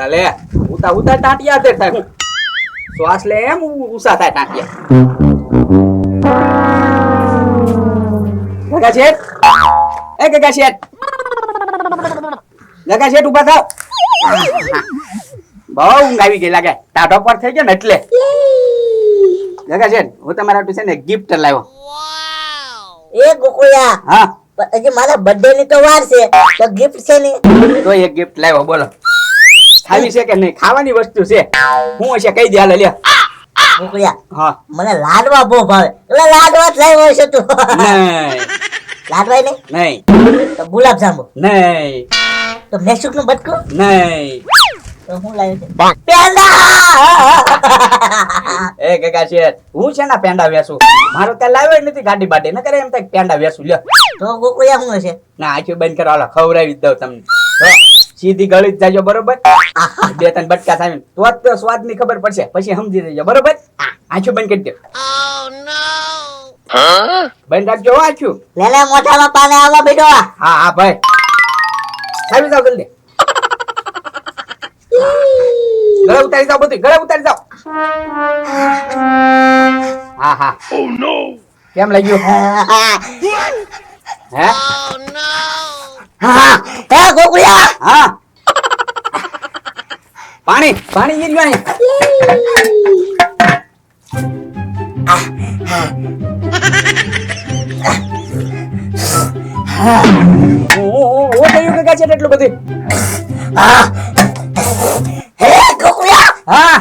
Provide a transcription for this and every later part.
લે ઉતા ઉતા ટાંટિયા તે થાય શ્વાસ લે એમ ઉસા થાય ટાંટિયા ગગા શેઠ એ ગગા શેઠ ઉભા થાવ બહુ ઊંઘ આવી ગઈ લાગે ટાઢો પર થઈ ગયો ને એટલે ગગા શેઠ હું તમારા છે ને ગિફ્ટ લાવ્યો એ ગોકુળિયા હા હજી મારા બર્થડે ની તો વાર છે તો ગિફ્ટ છે ને તો એક ગિફ્ટ લાવ્યો બોલો ખાવી છે કે નહીં ખાવાની વસ્તુ છે હું હશે કહી દે હાલ લે ગોકુળિયા હા મને લાડવા બહુ ભાવે એટલે લાડવા જ લાવ્યો છે તું નહીં લાડવા નહીં નહીં તો ગુલાબ જાંબુ નહીં તો મેસુક નું બટકું નહીં તો હું લાવ્યો છે પેંડા એ ગગા શેઠ હું છે ને પેંડા વેસું મારો ત્યાં લાવ્યો નથી ગાડી બાડી ન કરે એમ થાય પેંડા વેસું લ્યો તો ગોકુળિયા શું હશે ના આંખો બંધ કરો હાલો ખવડાવી જ દઉં તમને સીધી ગળી જ જાજો બરોબર બે ત્રણ બટકા થાય તો જ તો સ્વાદ ની ખબર પડશે પછી સમજી લેજો બરોબર આંખો બંધ કરી દો બંધ રાખજો આંખો લેલે મોઢામાં પાને આવવા બેઠો હા હા ભાઈ આવી જાવ જલ્દી ગળે ઉતારી જાવ બધું ગળે ઉતારી જાવ હા હા ઓ નો કેમ લાગ્યું હે હા હે ગોકુળિયા હા પાણી પાણી ઈ ગયું ઓ થયું કે છે એટલું બધું હે ગોકુળિયા હા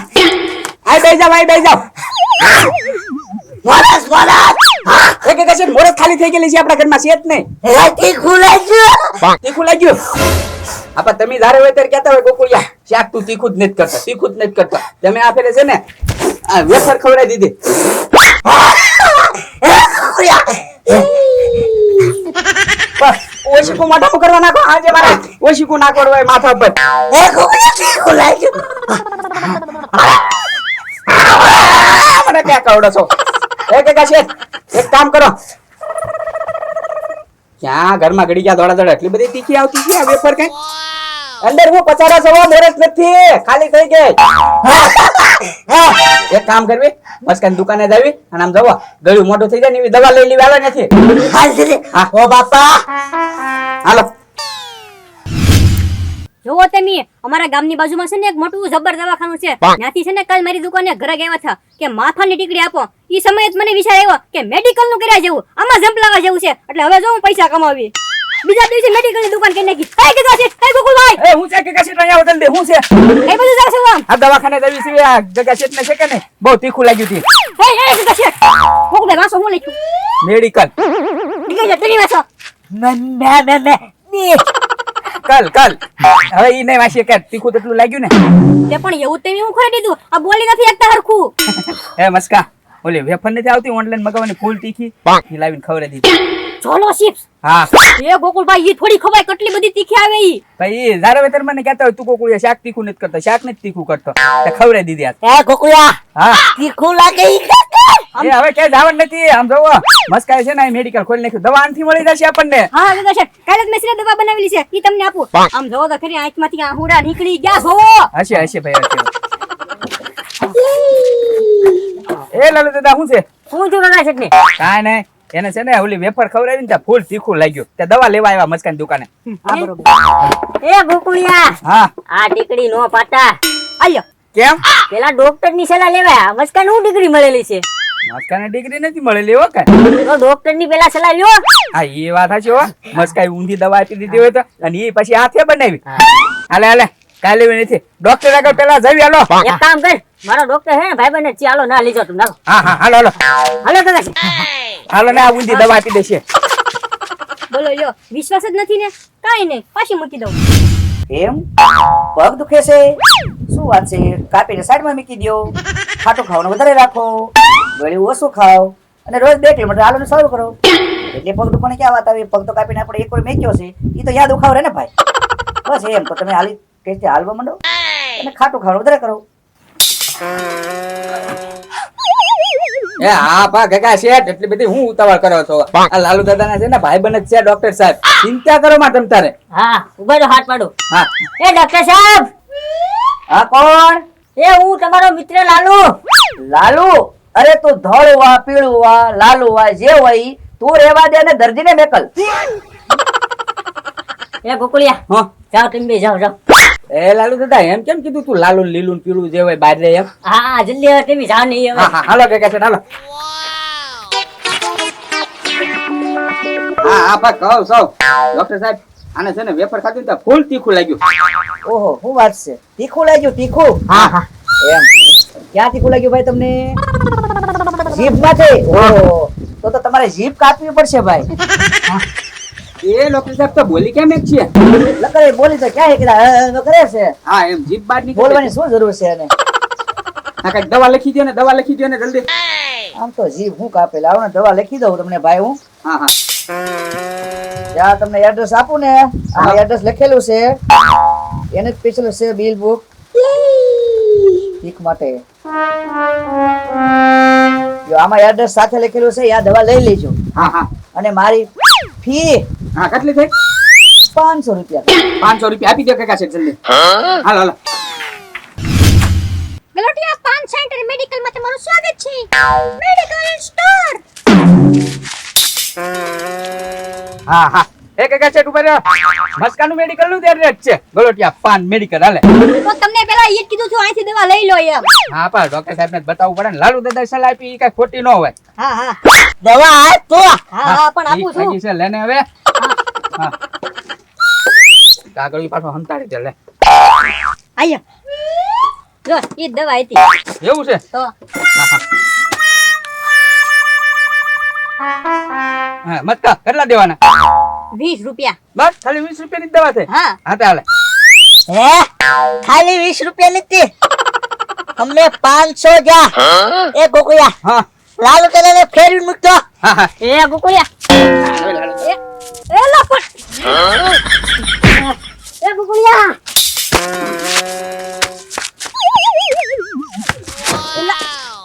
આઈ બેસી જાવ મોરસ એક એક છે મોરસ ખાલી થઈ ગયેલી છે આપણા ઘરમાં છે જ નહીં રાતી ખુલાઈ ગયો તીખું લાગ્યું આપા તમે ધારે હોય ત્યારે કહેતા હોય ગોકુળિયા શાક તું તીખું જ નથી કરતા તમે આ ફેરે છે ને આ વેફર ખવડાવી દીધી ઓશીકુ માથા કરવા નાખો આજે મારે ઓશીકુ નાખો હોય માથા પર મને ક્યાં કવડો છો એક કામ કરો ક્યાં ઘરમાં ઘડી ગયા દોડા એટલી બધી તીખી આવતી છે આ વેફર કઈ અંદર હું પચારા સવા મોરસ નથી ખાલી થઈ ગઈ એક કામ કરવી મસ્કાન દુકાને જાવી અને આમ જવા ગળું મોટું થઈ જાય ને એવી દવા લઈ લેવી હાલો નથી ઓ બાપા હાલો જોવો તમે અમારા ગામની બાજુમાં છે ને એક મોટું જબર દવાખાનું છે ત્યાંથી છે ને કાલ મારી દુકાને ઘરે ગયા હતા કે માથાની ટીકડી આપો ઈ સમયે જ મને વિચાર આવ્યો કે મેડિકલ નું કર્યા જેવું આમાં જંપ લાવવા જેવું છે એટલે હવે જો હું પૈસા કમાવી બીજા દિવસે મેડિકલ ની દુકાન કરી નાખી એ કે છે એ ગોકુલભાઈ એ હું છે કે કશે અહીંયા હોટલ દે હું છે એ બધું જાવ છે આમ આ દવાખાને જવી છે આ જગા શેઠ ને છે કે નહીં બહુ તીખું લાગ્યું હતી એ કે છે ગોકુલભાઈ વાસો હું લખ્યું મેડિકલ ઠીક છે તેની વાસો કલ હવે ઈ નહીં વાસી કે તીખું તેટલું લાગ્યું ને તે પણ એવું તેવી હું ખોઈ દીધું આ બોલી નથી એકતા હરખું એ મસ્કા ઓલી વેફર નથી આવતી ઓનલાઈન મગાવવાની ફૂલ તીખી ઈ લાવીને ખવડાવી દીધી ચોલો ચિપ્સ હા એ ગોકુલભાઈ ઈ થોડી ખવાય કેટલી બધી તીખી આવે ઈ ભાઈ ધારો વેતર મને કહેતા હોય તું કોકુળિયા શાક તીખું નથી કરતો શાક નથી તીખું કરતો તે ખવડાવી દીધી એ ગોકુળિયા હા તીખું લાગે ઈ એ હવે ક્યાંય જવાનું નથી આમ જોવો મસ્કાય છે ને મેડિકલ ખોલી નાખ્યું દવા આનથી મળી જશે આપણને હા ગગા શેઠ કાલે જ મેં સિને દવા બનાવેલી છે ઈ તમને આપું આમ જોવો તો ખરી આંખમાંથી આહુડા નીકળી ગયા જોવો હશે ભાઈ હશે એ લાલુ દાદા શું છે હું જો ગગા શેઠ ને કાંઈ નહીં એને છે ને ઓલી વેફર ખવડાવી ને ત્યાં ફૂલ તીખું લાગ્યું તે દવા લેવા આવ્યા મસ્કાની દુકાને હા બરોબર એ ગોકુળિયા હા આ ટીકડી નો પાટા આયો કેમ પેલા ડોક્ટર ની સલાહ લેવાય મસ્કાન હું ડિગ્રી મળેલી છે મસ્કાને ડિગ્રી નથી મળેલી હો કઈ તો ડોક્ટર ની પેલા સલાહ લ્યો હા એ વાત છે હો મસ્કાઈ ઊંધી દવા આપી દીધી હોય તો અને એ પછી હાથે બનાવી હાલે કાલે નથી ડોક્ટર આગળ પેલા જઈ હાલો એક કામ કર મારો ડોક્ટર હે ને ભાઈ બને ચાલો ના લીજો તું ના હા હાલો હાલો દાદા હાલો ને આ ઊંધી દવા આપી દેશે બોલો લ્યો વિશ્વાસ જ નથી ને કાઈ નહીં પાછી મૂકી દઉં એમ પગ દુખે છે શું વાત છે કાપીને સાઈડમાં મૂકી દો ખાટું ખાવાનું વધારે રાખો ગળ્યું ઓછું ખાઓ અને રોજ 2 કિલોમીટર હાલવાનું શરૂ કરો એટલે પગ દુખવાની ક્યાં વાત આવી પગ તો કાપીને આપણે એક વાર મેક્યો છે એ તો યાદ ઉખાવ રહે ને ભાઈ બસ એમ તો તમે હાલી ટેસ્ટે હાલવા માંડો અને ખાટું ખાવાનું વધારે કરો એ હા પા કાકા શેઠ એટલી બધી હું ઉતાવળ કરો છો આ લાલુ દાદાના છે ને ભાઈબંધ જ છે ડોક્ટર સાહેબ ચિંતા કરો માં તમ તારે હા ઉભા રહો, હાથ પાડો. હા એ ડોક્ટર સાહેબ, હા કોણ? એ હું તમારો મિત્ર લાલુ. લાલુ? અરે તું ધોળું વા પીળું વા લાલુ વા જે હોય ઈ તું રેવા દે ને દર્દીને મેકલ. એ ગોકુળિયા, હા જાઓ તમે બે જાઓ જાઓ. એ લાલુ દાદા એમ કેમ કીધું તું લાલુ લીલું ને પીળું જે હોય બહાર રે એમ હા જલ્દી હવે તમે જાઓ નહીં હવે. હા હા હાલો કાકા શેઠ હાલો હા હા પા કહો સૌ ડોક્ટર સાહેબ આને છે ને વેફર ખાધું ને તો ફૂલ તીખું લાગ્યું ઓહો શું વાત છે, તીખું લાગ્યું? તીખું? હા હા. એમ ક્યાં તીખું લાગ્યું ભાઈ તમને? જીભ માંથી? ઓહો તો તમારે જીભ કાપવી પડશે ભાઈ. એ ડોક્ટર સાહેબ તો બોલી કેમ એક છે લકરે બોલી તો ક્યાં એકલા કરે છે, હા એમ જીભ બહાર નીકળી બોલવાની શું જરૂર છે એને? હા કઈક દવા લખી દો ને દવા લખી દો ને જલ્દી આમ તો જીભ હું કાપે, લાવો ને દવા લખી દઉં તમને ભાઈ હું. હા હા જ્યાં તમને એડ્રેસ આપું ને આ એડ્રેસ લખેલું છે એને જ પીછેલું છે બિલ બુક ઠીક માટે. જો આમાં એડ્રેસ સાથે લખેલું છે, આ દવા લઈ લેજો હા હા અને મારી ફી હા કેટલી થઈ 500 રૂપિયા. 500 રૂપિયા આપી દો કાકા શેઠ જલ્દી હાલો હાલો ગલોટિયા પાન સેન્ટર મેડિકલ માં તમારું સ્વાગત છે. Medical store. હા હા એ કાકા શેઠ ઉપર મસ્કાનું મેડિકલ નું એડ્રેસ છે ગલોટિયા પાન મેડિકલ હાલે તો તમને પેલા ઈ જ કીધું છું અહીંથી દવા લઈ લો એમ. હા પા ડોક્ટર સાહેબ ને બતાવવું પડે ને લાલુ દાદા સલાહ આપી ઈ કઈ ખોટી ન હોય હા હા દવા આપ તો. હા હા પણ આપું ઈ છું. ખાધી છે લેને હવે હા કાગળ પાછો હંતાડી દે લે આયા જો ઈ જ દવા હતી એવું છે તો હા મતકા કેટલા દેવાના 20 રૂપિયા. બસ ખાલી 20 રૂપિયાની જ દવા છે હા હા તો હાલે હે ખાલી 20 રૂપિયા નથી, અમને 500 જા. એ ગોકુળિયા, હા લાલુ તને ફેરવી મૂકતો. હા હા એ ગુકુળિયા એ લો પણ એ ગુકુળિયા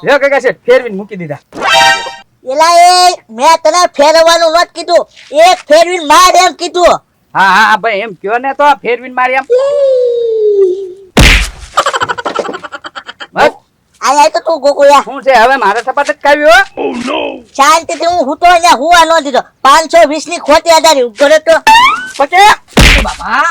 લ્યો કાકા શેઠ ફેરવીને મૂકી દીધા એલા એ મેં તને ફેરવવાનું નત કીધું, એક ફેરવીને માર એમ કીધું. હા હા ભાઈ એમ કયો ને તો ફેરવીને મારી એમ બસ આયા તો તું ગોકુળિયા, શું છે હવે મારે સપાટ જ કાવ્યો શાંતિથી હું હુતો અહીંયા હુવા ન દીધો. 520 ની ખોટી આધારી ઘરે તો પછી બાપા